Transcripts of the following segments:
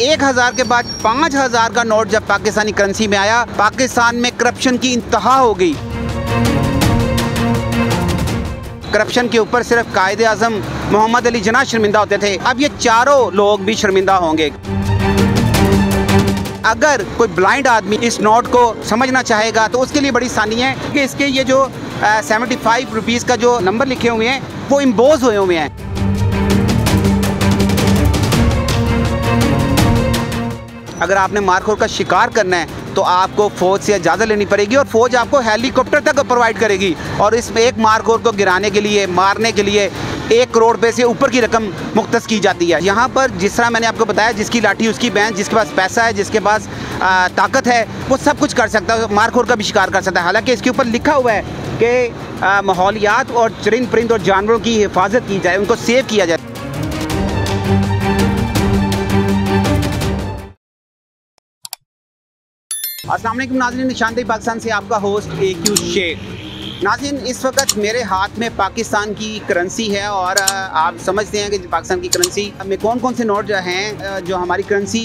1000 के बाद 5000 का नोट जब पाकिस्तानी करेंसी में आया, पाकिस्तान में करप्शन की इंतहा हो गई। करप्शन के ऊपर सिर्फ कायदे आज़म मोहम्मद अली जिन्ना शर्मिंदा होते थे, अब ये चारों लोग भी शर्मिंदा होंगे। अगर कोई ब्लाइंड आदमी इस नोट को समझना चाहेगा तो उसके लिए बड़ी आसानी है कि इसके ये जो 75 रुपीज़ का जो नंबर लिखे हुए हैं वो इम्बोज हुए हैं। अगर आपने मारखोर का शिकार करना है तो आपको फ़ौज से इजाज़त लेनी पड़ेगी और फ़ौज आपको हेलीकॉप्टर तक प्रोवाइड करेगी और इसमें एक मारखोर को गिराने के लिए, मारने के लिए 1 करोड़ रुपये से ऊपर की रकम मुख्तस की जाती है। यहाँ पर जिस तरह मैंने आपको बताया, जिसकी लाठी उसकी भैंस, जिसके पास पैसा है, जिसके पास ताकत है, वो सब कुछ कर सकता है, मारखोर का भी शिकार कर सकता है। हालांकि इसके ऊपर लिखा हुआ है कि माहौलियात और चरिंद परिंद और जानवरों की हिफाजत की जाए, उनको सेव किया जाए। अस्सलाम वालेकुम नाज़रीन, निशानदेही पाकिस्तान से आपका होस्ट AQ शेख। नाज़रीन, इस वक्त मेरे हाथ में पाकिस्तान की करेंसी है और आप समझते हैं कि पाकिस्तान की करेंसी में कौन कौन से नोट हैं। जो हमारी करेंसी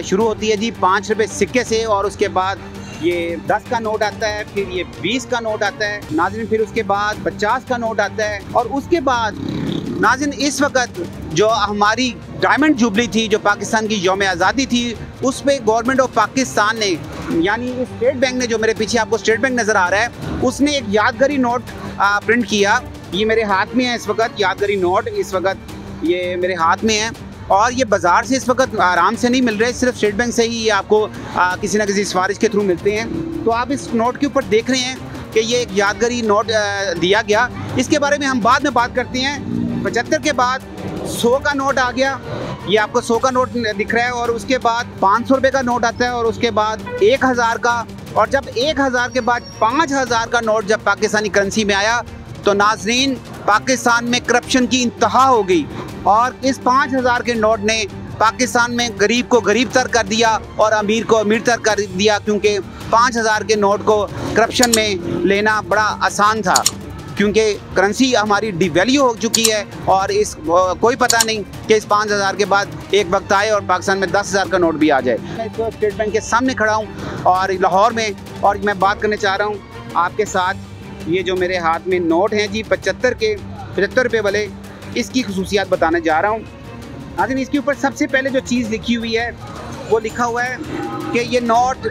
शुरू होती है जी 5 रुपये सिक्के से और उसके बाद ये 10 का नोट आता है, फिर ये 20 का नोट आता है नाज़रीन, फिर उसके बाद 50 का नोट आता है और उसके बाद नाज़रीन इस वक्त जो हमारी डायमंड जुबली थी, जो पाकिस्तान की यौम आज़ादी थी, उस पर गवर्नमेंट ऑफ पाकिस्तान ने, यानी स्टेट बैंक ने, जो मेरे पीछे आपको स्टेट बैंक नज़र आ रहा है, उसने एक यादगारी नोट प्रिंट किया। ये मेरे हाथ में है इस वक्त यादगारी नोट, इस वक्त ये मेरे हाथ में है और ये बाज़ार से इस वक्त आराम से नहीं मिल रहे, सिर्फ स्टेट बैंक से ही ये आपको किसी न किसी सिफारिश के थ्रू मिलते हैं। तो आप इस नोट के ऊपर देख रहे हैं कि ये एक यादगारी नोट दिया गया। इसके बारे में हम बाद में बात करते हैं। 75 के बाद 100 का नोट आ गया, ये आपको 100 का नोट दिख रहा है और उसके बाद 500 रुपये का नोट आता है और उसके बाद 1000 का, और जब 1000 के बाद 5000 का नोट जब पाकिस्तानी करेंसी में आया तो नाज़रीन पाकिस्तान में करप्शन की इंतहा हो गई और इस 5000 के नोट ने पाकिस्तान में गरीब को गरीब तर कर दिया और अमीर को अमीर तर कर दिया, क्योंकि 5000 के नोट को करप्शन में लेना बड़ा आसान था, क्योंकि करेंसी हमारी डिवैल्यू हो चुकी है और इस कोई पता नहीं कि इस 5000 के बाद एक वक्त आए और पाकिस्तान में 10,000 का नोट भी आ जाए। मैं इस स्टेट बैंक के सामने खड़ा हूँ और लाहौर में, और मैं बात करने चाह रहा हूँ आपके साथ। ये जो मेरे हाथ में नोट हैं जी 75 रुपये वाले, इसकी खसूसियात बताने जा रहा हूँ। नाज़रीन, इसके ऊपर सबसे पहले जो चीज़ लिखी हुई है वो लिखा हुआ है कि ये नोट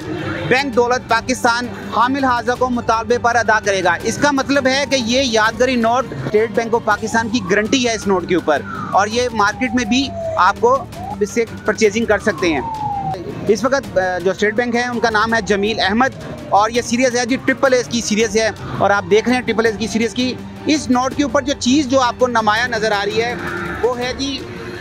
बैंक दौलत पाकिस्तान हामिल हाजा को मुतालबे पर अदा करेगा। इसका मतलब है कि ये यादगारी note state bank of Pakistan की गारंटी है इस नोट के ऊपर, और ये मार्केट में भी आपको इससे परचेजिंग कर सकते हैं। इस वक्त जो स्टेट बैंक है उनका नाम है जमील अहमद और ये सीरीज़ है जी AAA की सीरीज़ है, और आप देख रहे हैं AAA की सीरीज़ की। इस नोट के ऊपर जो चीज़ जो आपको नुमाया नज़र आ रही है वो है जी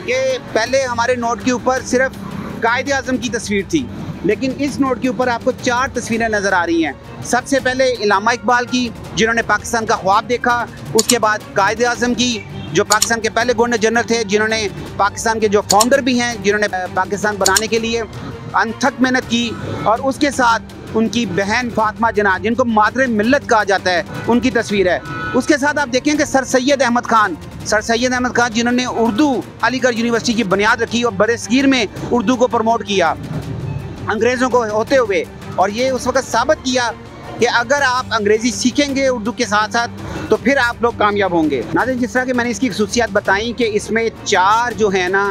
कि पहले हमारे नोट के ऊपर सिर्फ कायदे आज़म की तस्वीर थी, लेकिन इस नोट के ऊपर आपको 4 तस्वीरें नज़र आ रही हैं। सबसे पहले इलामा इकबाल की, जिन्होंने पाकिस्तान का ख्वाब देखा, उसके बाद कायदे आज़म की, जो पाकिस्तान के पहले गवर्नर जनरल थे, जिन्होंने पाकिस्तान के जो फाउंडर भी हैं, जिन्होंने पाकिस्तान बनाने के लिए अनथक मेहनत की, और उसके साथ उनकी बहन फातिमा जिन्ना, जिनको मादरे मिल्लत कहा जाता है, उनकी तस्वीर है। उसके साथ आप देखें कि सर सैयद अहमद खान, जिन्होंने उर्दू अलीगढ़ यूनिवर्सिटी की बुनियाद रखी और बरसगीर में उर्दू को प्रमोट किया अंग्रेज़ों को होते हुए, और ये उस वक्त साबित किया कि अगर आप अंग्रेज़ी सीखेंगे उर्दू के साथ साथ तो फिर आप लोग कामयाब होंगे। नाज़रीन, जिस तरह कि मैंने इसकी खसूसियात बताई कि इसमें 4 जो है ना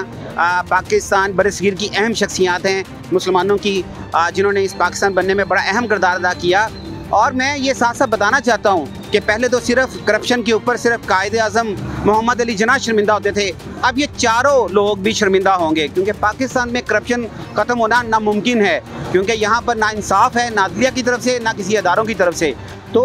पाकिस्तान बरसगीर की अहम शख्सियात हैं मुसलमानों की, जिन्होंने इस पाकिस्तान बनने में बड़ा अहम किरदार अदा किया। और मैं ये साथ साथ बताना चाहता हूँ कि पहले तो सिर्फ करप्शन के ऊपर सिर्फ कायदे आज़म मोहम्मद अली जिन्ना शर्मिंदा होते थे, अब ये चारों लोग भी शर्मिंदा होंगे, क्योंकि पाकिस्तान में करप्शन ख़त्म होना नामुमकिन है, क्योंकि यहाँ पर ना इंसाफ है, ना अदलिया की तरफ से, ना किसी अदारों की तरफ से। तो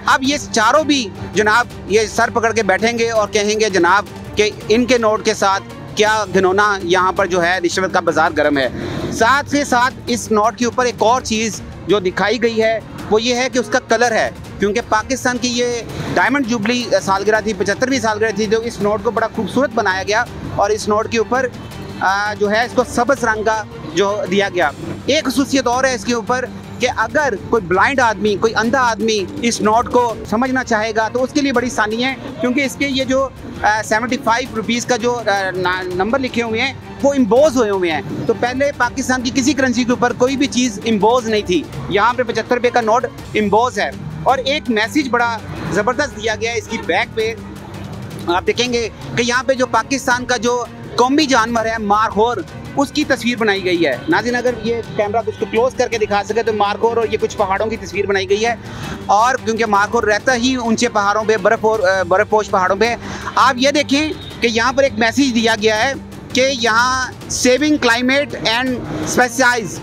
अब ये चारों भी जनाब ये सर पकड़ के बैठेंगे और कहेंगे जनाब कि इनके नोट के साथ क्या घिनौना यहाँ पर जो है रिश्वत का बाज़ार गर्म है। साथ के साथ इस नोट के ऊपर एक और चीज़ जो दिखाई गई है वो ये है कि उसका कलर है, क्योंकि पाकिस्तान की ये डायमंड जुबली सालगिरह थी, 75वीं सालगिरह थी, जो इस नोट को बड़ा खूबसूरत बनाया गया और इस नोट के ऊपर जो है इसको सब्ज़ रंग का जो दिया गया। एक खसूसियत और है इसके ऊपर कि अगर कोई ब्लाइंड आदमी, कोई अंधा आदमी इस नोट को समझना चाहेगा तो उसके लिए बड़ी आसानी है, क्योंकि इसके ये जो 75 रुपीज़ का जो नंबर लिखे हुए हैं वो इम्पोज हुए हैं। तो पहले पाकिस्तान की किसी करेंसी के ऊपर कोई भी चीज़ इम्पोज नहीं थी, यहाँ पे 75 रुपये का नोट इम्पोज है। और एक मैसेज बड़ा ज़बरदस्त दिया गया है इसकी बैक पे, आप देखेंगे कि यहाँ पे जो पाकिस्तान का जो कौमी जानवर है मारखोर, उसकी तस्वीर बनाई गई है। नाज़रीन अगर ये कैमरा उसको क्लोज करके दिखा सके तो मारखोर और ये कुछ पहाड़ों की तस्वीर बनाई गई है। और क्योंकि मारखोर रहता ही ऊंचे पहाड़ों पे, बर्फ़पोश पहाड़ों पे। आप ये देखें कि यहाँ पर एक मैसेज दिया गया है कि यहाँ सेविंग क्लाइमेट एंड स्पेशलाइज,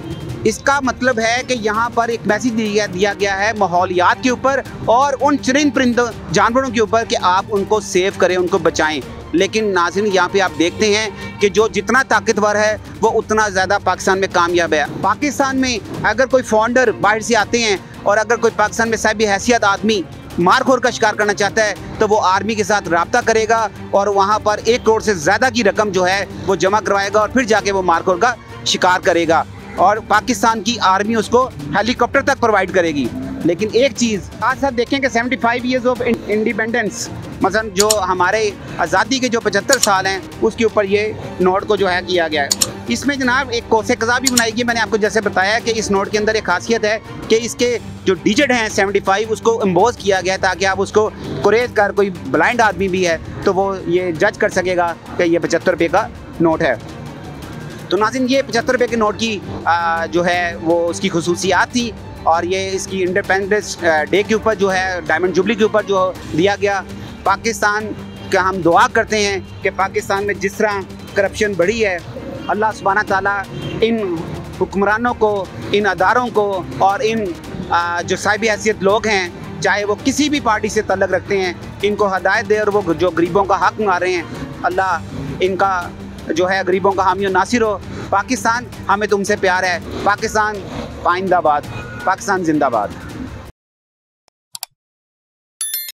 इसका मतलब है कि यहाँ पर एक मैसेज दिया गया है माहौलियात के ऊपर और उन चरिंद परिंद जानवरों के ऊपर कि आप उनको सेव करें, उनको बचाएं। लेकिन नाज़रीन यहाँ पे आप देखते हैं कि जो जितना ताकतवर है वो उतना ज़्यादा पाकिस्तान में कामयाब है। पाकिस्तान में अगर कोई फाउंडर बाहर से आते हैं और अगर कोई पाकिस्तान में साहिब हैसियत आदमी मारखोर का शिकार करना चाहता है तो वो आर्मी के साथ रब्ता करेगा और वहाँ पर 1 करोड़ से ज़्यादा की रकम जो है वो जमा करवाएगा और फिर जाके वो मारखोर का शिकार करेगा और पाकिस्तान की आर्मी उसको हेलीकॉप्टर तक प्रोवाइड करेगी। लेकिन एक चीज़ आज साथ देखें कि 75 ईयर्स ऑफ इंडिपेंडेंस, मसलन जो हमारे आज़ादी के जो 75 साल हैं उसके ऊपर ये नोट को जो है किया गया है। इसमें जनाब एक कोसे कज़ा भी बनाई गई। मैंने आपको जैसे बताया कि इस नोट के अंदर एक खासियत है कि इसके जो डिजिट हैं 75 उसको एम्बोज किया गया ताकि आप उसको कुरेद कर, कोई ब्लाइंड आदमी भी है तो वो ये जज कर सकेगा कि ये 75 रुपये का नोट है। तो नाज़रीन ये 75 रुपये के नोट की जो है वो उसकी खुसूसियात थी और ये इसकी इंडिपेंडेंस डे के ऊपर जो है डायमंड जुबली के ऊपर जो दिया गया। पाकिस्तान का हम दुआ करते हैं कि पाकिस्तान में जिस तरह करप्शन बढ़ी है, अल्लाह सुब्हाना ताला इन हुक्मरानों को, इन अदारों को और इन जो साहिब हैसियत लोग हैं, चाहे वो किसी भी पार्टी से तल्लुक़ रखते हैं, इनको हदायत दे और वो जो गरीबों का हक़ मार रहे हैं, अल्लाह इनका जो है गरीबों का हामी और नासिर हो। पाकिस्तान हमें तुमसे प्यार है। पाकिस्तान पाइंदाबाद, पाकिस्तान जिंदाबाद।